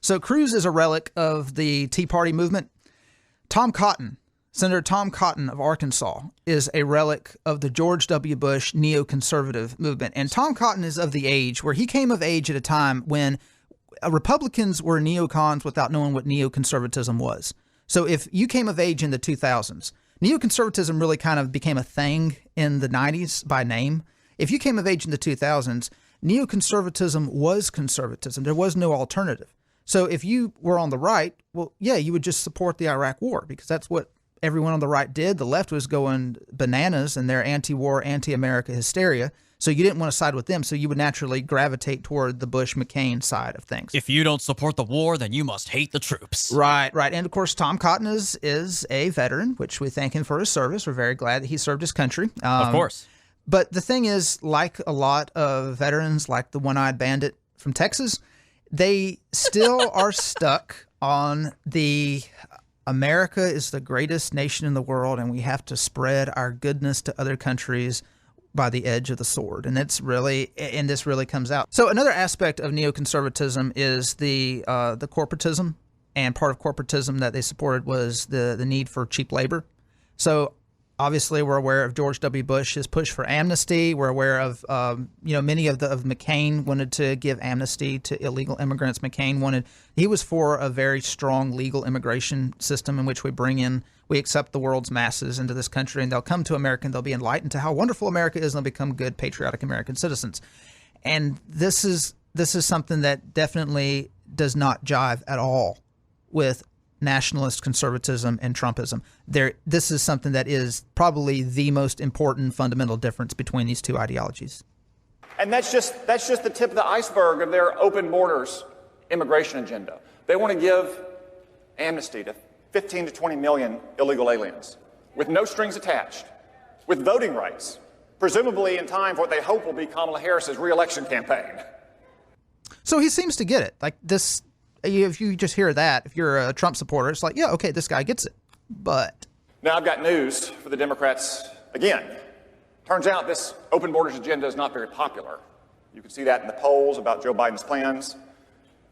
So Cruz is a relic of the Tea Party movement. Senator Tom Cotton of Arkansas is a relic of the George W. Bush neoconservative movement. And Tom Cotton is of the age where he came of age at a time when Republicans were neocons without knowing what neoconservatism was. So if you came of age in the 2000s, neoconservatism really kind of became a thing in the 90s by name. If you came of age in the 2000s, neoconservatism was conservatism. There was no alternative. So if you were on the right, well, yeah, you would just support the Iraq War because that's what everyone on the right did. The left was going bananas in their anti-war, anti-America hysteria. So you didn't want to side with them. So you would naturally gravitate toward the Bush-McCain side of things. If you don't support the war, then you must hate the troops. Right. And of course, Tom Cotton is a veteran, which we thank him for his service. We're very glad that he served his country. Of course. But the thing is, like a lot of veterans, like the one-eyed bandit from Texas, they still are stuck on the America is the greatest nation in the world, and we have to spread our goodness to other countries by the edge of the sword. And this really comes out. So another aspect of neoconservatism is the corporatism, and part of corporatism that they supported was the need for cheap labor. So obviously, we're aware of George W. Bush's push for amnesty. We're aware of, many of McCain wanted to give amnesty to illegal immigrants. He was for a very strong legal immigration system in which we accept the world's masses into this country, and they'll come to America and they'll be enlightened to how wonderful America is, and they'll become good, patriotic American citizens. And this is something that definitely does not jive at all with nationalist conservatism and Trumpism. This is something that is probably the most important fundamental difference between these two ideologies. And that's just the tip of the iceberg of their open borders immigration agenda. They want to give amnesty to 15 to 20 million illegal aliens with no strings attached, with voting rights, presumably in time for what they hope will be Kamala Harris's re-election campaign. So he seems to get it. Like this. If you just hear that, if you're a Trump supporter, it's like, yeah, okay, this guy gets it. But now I've got news for the Democrats again. Turns out this open borders agenda is not very popular. You can see that in the polls about Joe Biden's plans.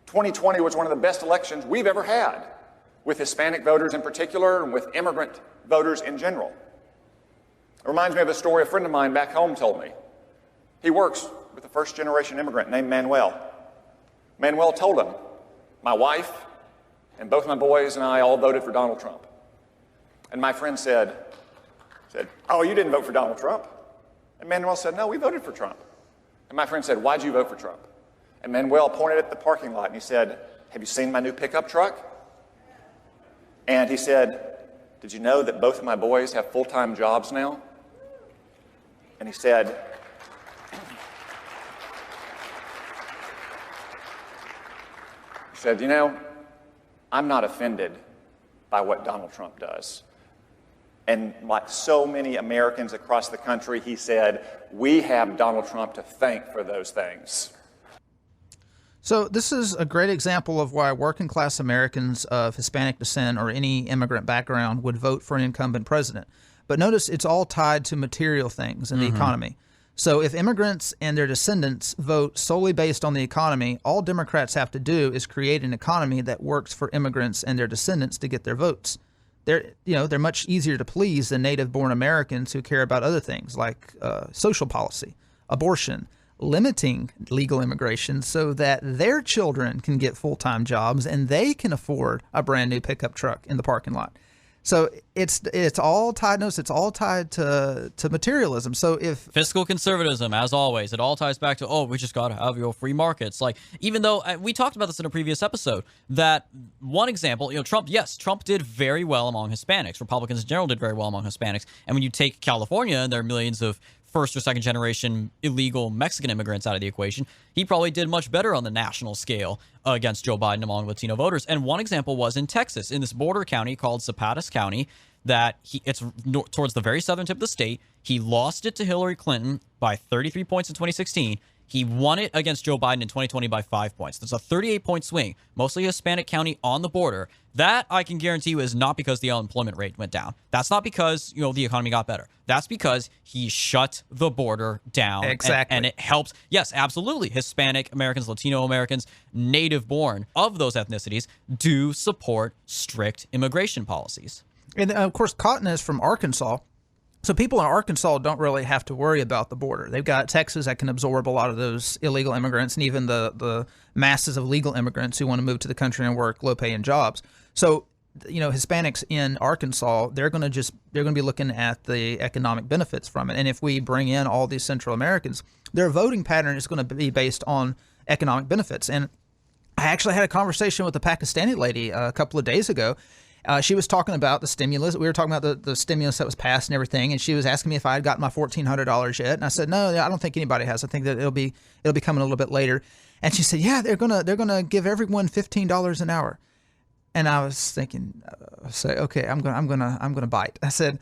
2020 was one of the best elections we've ever had, with Hispanic voters in particular and with immigrant voters in general. It reminds me of a story a friend of mine back home told me. He works with a first-generation immigrant named Manuel. Manuel told him, "My wife and both my boys and I all voted for Donald Trump." And my friend said, "Oh, you didn't vote for Donald Trump?" And Manuel said, "No, we voted for Trump." And my friend said, "Why'd you vote for Trump?" And Manuel pointed at the parking lot and he said, "Have you seen my new pickup truck?" And he said, "Did you know that both of my boys have full-time jobs now?" And he said, "You know, I'm not offended by what Donald Trump does." And like so many Americans across the country, he said, we have Donald Trump to thank for those things. So this is a great example of why working class Americans of Hispanic descent or any immigrant background would vote for an incumbent president. But notice it's all tied to material things in the economy. So if immigrants and their descendants vote solely based on the economy, all Democrats have to do is create an economy that works for immigrants and their descendants to get their votes. They're much easier to please than native-born Americans who care about other things like social policy, abortion, limiting legal immigration so that their children can get full-time jobs and they can afford a brand new pickup truck in the parking lot. So it's all tied. Notice it's all tied to materialism. So if fiscal conservatism, as always, it all ties back to we just got to have your free markets. Like even though we talked about this in a previous episode, that one example, Trump did very well among Hispanics. Republicans in general did very well among Hispanics. And when you take California, and there are millions of first or second generation illegal Mexican immigrants out of the equation, he probably did much better on the national scale against Joe Biden among Latino voters. And one example was in Texas, in this border county called Zapata County, that it's towards the very southern tip of the state. He lost it to Hillary Clinton by 33 points in 2016. He won it against Joe Biden in 2020 by 5 points. That's a 38-point swing, mostly Hispanic county on the border. That, I can guarantee you, is not because the unemployment rate went down. That's not because, the economy got better. That's because he shut the border down. Exactly. And it helped. Yes, absolutely. Hispanic Americans, Latino Americans, native-born of those ethnicities do support strict immigration policies. And, of course, Cotton is from Arkansas. So people in Arkansas don't really have to worry about the border. They've got Texas that can absorb a lot of those illegal immigrants and even the masses of legal immigrants who want to move to the country and work low-paying jobs. So, Hispanics in Arkansas, they're going to be looking at the economic benefits from it. And if we bring in all these Central Americans, their voting pattern is going to be based on economic benefits. And I actually had a conversation with a Pakistani lady a couple of days ago. She was talking about the stimulus. We were talking about the stimulus that was passed and everything, and she was asking me if I had gotten my $1,400 yet. And I said, no, I don't think anybody has. I think that it'll be coming a little bit later. And she said, yeah, they're gonna give everyone $15 an hour. And I was thinking, okay, I'm gonna bite. I said,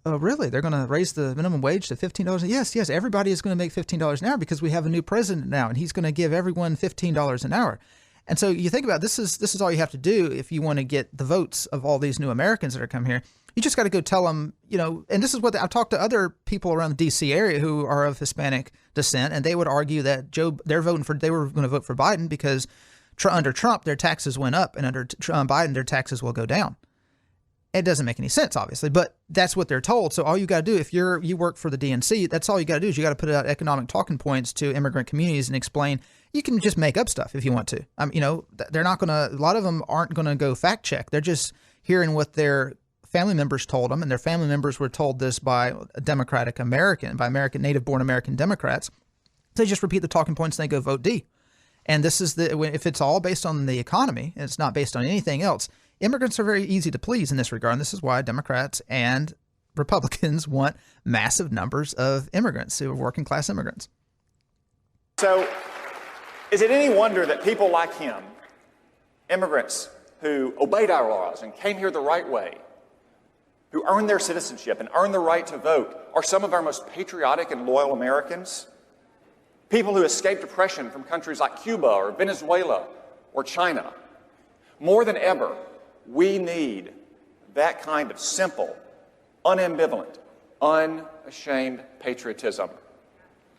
oh, really? They're gonna raise the minimum wage to $15? Yes, everybody is gonna make $15 an hour because we have a new president now, and he's gonna give everyone $15 an hour. And so you think about this is all you have to do if you want to get the votes of all these new Americans that are coming here. You just got to go tell them, and this is what I've talked to other people around the D.C. area who are of Hispanic descent, and they would argue that they were going to vote for Biden because under Trump, their taxes went up, and under Biden, their taxes will go down. It doesn't make any sense, obviously, but that's what they're told. So all you got to do, if you work for the DNC, that's all you got to do is you got to put out economic talking points to immigrant communities and explain. You can just make up stuff if you want to. They're not going to. A lot of them aren't going to go fact check. They're just hearing what their family members told them, and their family members were told this by native-born American Democrats. They just repeat the talking points and they go vote D. And this is if it's all based on the economy and it's not based on anything else. Immigrants are very easy to please in this regard, and this is why Democrats and Republicans want massive numbers of immigrants, who are working-class immigrants. So is it any wonder that people like him, immigrants who obeyed our laws and came here the right way, who earned their citizenship and earned the right to vote, are some of our most patriotic and loyal Americans? People who escaped oppression from countries like Cuba or Venezuela or China. More than ever, we need that kind of simple, unambivalent, unashamed patriotism.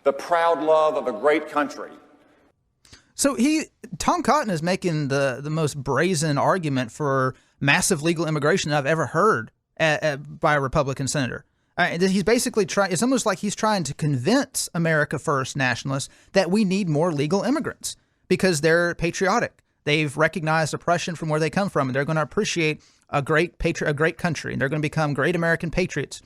The proud love of a great country. So Tom Cotton is making the most brazen argument for massive legal immigration that I've ever heard by a Republican senator. He's basically it's almost like he's trying to convince America First nationalists that we need more legal immigrants because they're patriotic. They've recognized oppression from where they come from, and they're going to appreciate a great country, and they're going to become great American patriots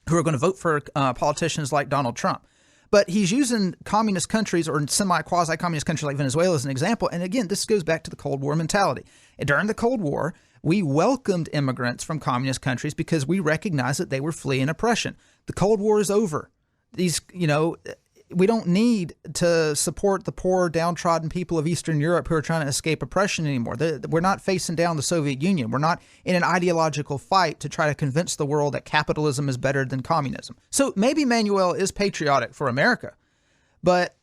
who are going to vote for politicians like Donald Trump. But he's using communist countries or semi-quasi-communist countries like Venezuela as an example. And again, this goes back to the Cold War mentality. During the Cold War, we welcomed immigrants from communist countries because we recognized that they were fleeing oppression. The Cold War is over. We don't need to support the poor, downtrodden people of Eastern Europe who are trying to escape oppression anymore. We're not facing down the Soviet Union. We're not in an ideological fight to try to convince the world that capitalism is better than communism. So maybe Manuel is patriotic for America, but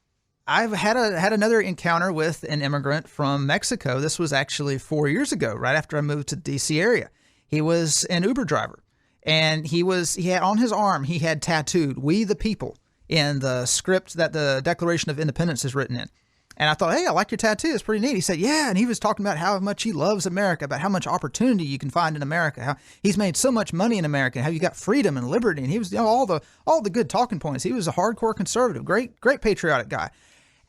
I've had another encounter with an immigrant from Mexico. This was actually 4 years ago, right after I moved to the D.C. area. He was an Uber driver, and he had on his arm, he had tattooed "We the People" in the script that the Declaration of Independence is written in. And I thought, hey, I like your tattoo. It's pretty neat. He said, yeah. And he was talking about how much he loves America, about how much opportunity you can find in America, how he's made so much money in America, how you got freedom and liberty. And he was all the good talking points. He was a hardcore conservative, great patriotic guy.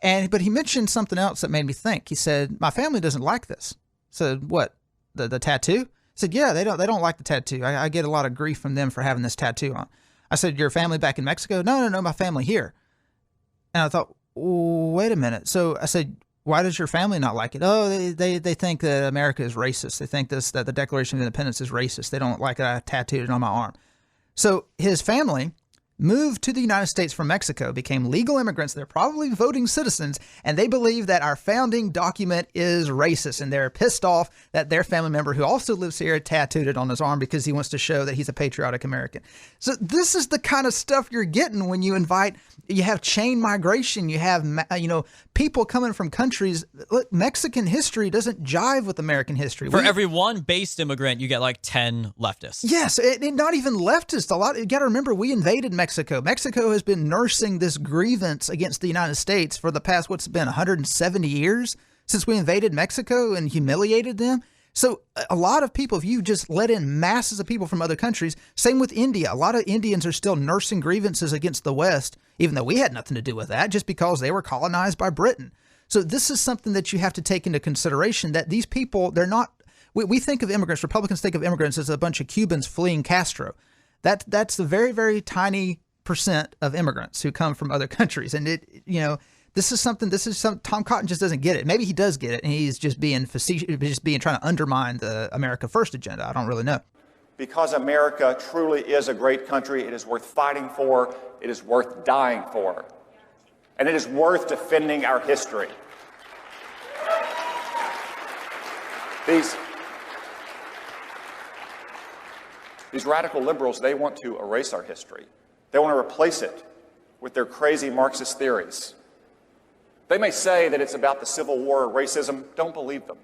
But he mentioned something else that made me think. He said, my family doesn't like this. I said, what, the tattoo? He said, yeah, they don't like the tattoo. I get a lot of grief from them for having this tattoo on. I said, your family back in Mexico? No, my family here. And I thought, wait a minute. So I said, why does your family not like it? Oh, they think that America is racist. They think that the Declaration of Independence is racist. They don't like that I tattooed it on my arm. So his family moved to the United States from Mexico, became legal immigrants. They're probably voting citizens, and they believe that our founding document is racist, and they're pissed off that their family member who also lives here tattooed it on his arm because he wants to show that he's a patriotic American. So this is the kind of stuff you're getting when you have chain migration, you have, people coming from countries. Look, Mexican history doesn't jive with American history. For every one based immigrant, you get like 10 leftists. Yes, and not even leftists. You got to remember, we invaded Mexico. Mexico has been nursing this grievance against the United States for the past, 170 years since we invaded Mexico and humiliated them. So a lot of people, if you just let in masses of people from other countries, same with India. A lot of Indians are still nursing grievances against the West, even though we had nothing to do with that, just because they were colonized by Britain. So this is something that you have to take into consideration, that these people, they're not, we think of immigrants, Republicans think of immigrants as a bunch of Cubans fleeing Castro. That's a very, very tiny percent of immigrants who come from other countries. And Tom Cotton just doesn't get it. Maybe he does get it, and he's just being facetious, trying to undermine the America First agenda. I don't really know. Because America truly is a great country, it is worth fighting for, it is worth dying for, and it is worth defending our history. These radical liberals, they want to erase our history. They want to replace it with their crazy Marxist theories. They may say that it's about the Civil War or racism. Don't believe them.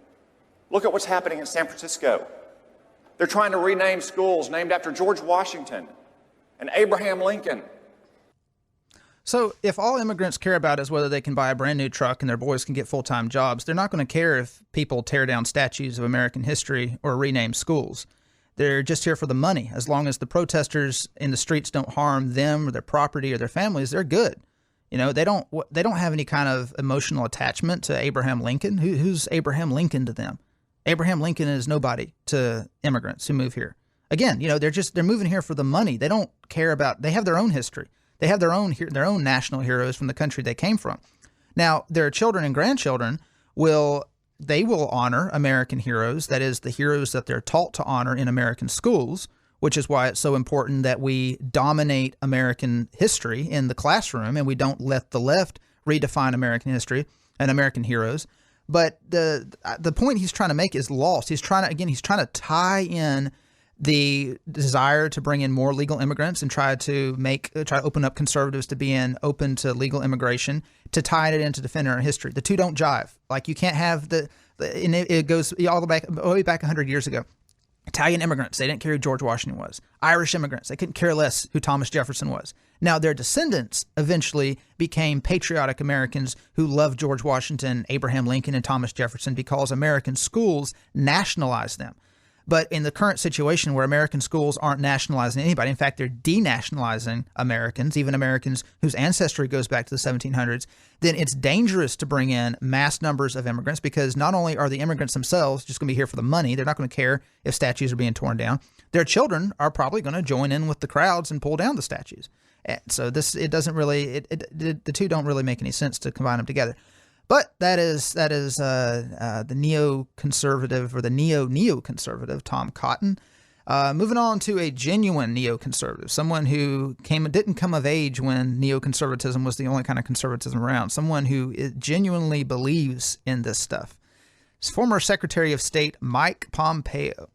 Look at what's happening in San Francisco. They're trying to rename schools named after George Washington and Abraham Lincoln. So if all immigrants care about is whether they can buy a brand new truck and their boys can get full-time jobs, they're not going to care if people tear down statues of American history or rename schools. They're just here for the money. As long as the protesters in the streets don't harm them or their property or their families, they're good. They don't have any kind of emotional attachment to Abraham Lincoln. Who's Abraham Lincoln to them? Abraham Lincoln is nobody to immigrants who move here. Again, they're moving here for the money. They don't care about, they have their own history. They have their own national heroes from the country they came from. Now, their children and grandchildren will honor American heroes. That is, the heroes that they're taught to honor in American schools, which is why it's so important that we dominate American history in the classroom and we don't let the left redefine American history and American heroes. But the point he's trying to make is lost. He's trying to tie in the desire to bring in more legal immigrants and try to open up conservatives to being open to legal immigration, to tie it into defending our history. The two don't jive. Like, you can't have and it goes all the way back 100 years ago. Italian immigrants, they didn't care who George Washington was. Irish immigrants, they couldn't care less who Thomas Jefferson was. Now, their descendants eventually became patriotic Americans who loved George Washington, Abraham Lincoln, and Thomas Jefferson because American schools nationalized them. But in the current situation where American schools aren't nationalizing anybody, in fact, they're denationalizing Americans, even Americans whose ancestry goes back to the 1700s, then it's dangerous to bring in mass numbers of immigrants, because not only are the immigrants themselves just going to be here for the money, they're not going to care if statues are being torn down. Their children are probably going to join in with the crowds and pull down the statues. So the two don't really make any sense to combine them together. But that is the neoconservative, or the neoconservative Tom Cotton. Moving on to a genuine neoconservative, someone who didn't come of age when neoconservatism was the only kind of conservatism around, someone who genuinely believes in this stuff. It's former Secretary of State Mike Pompeo.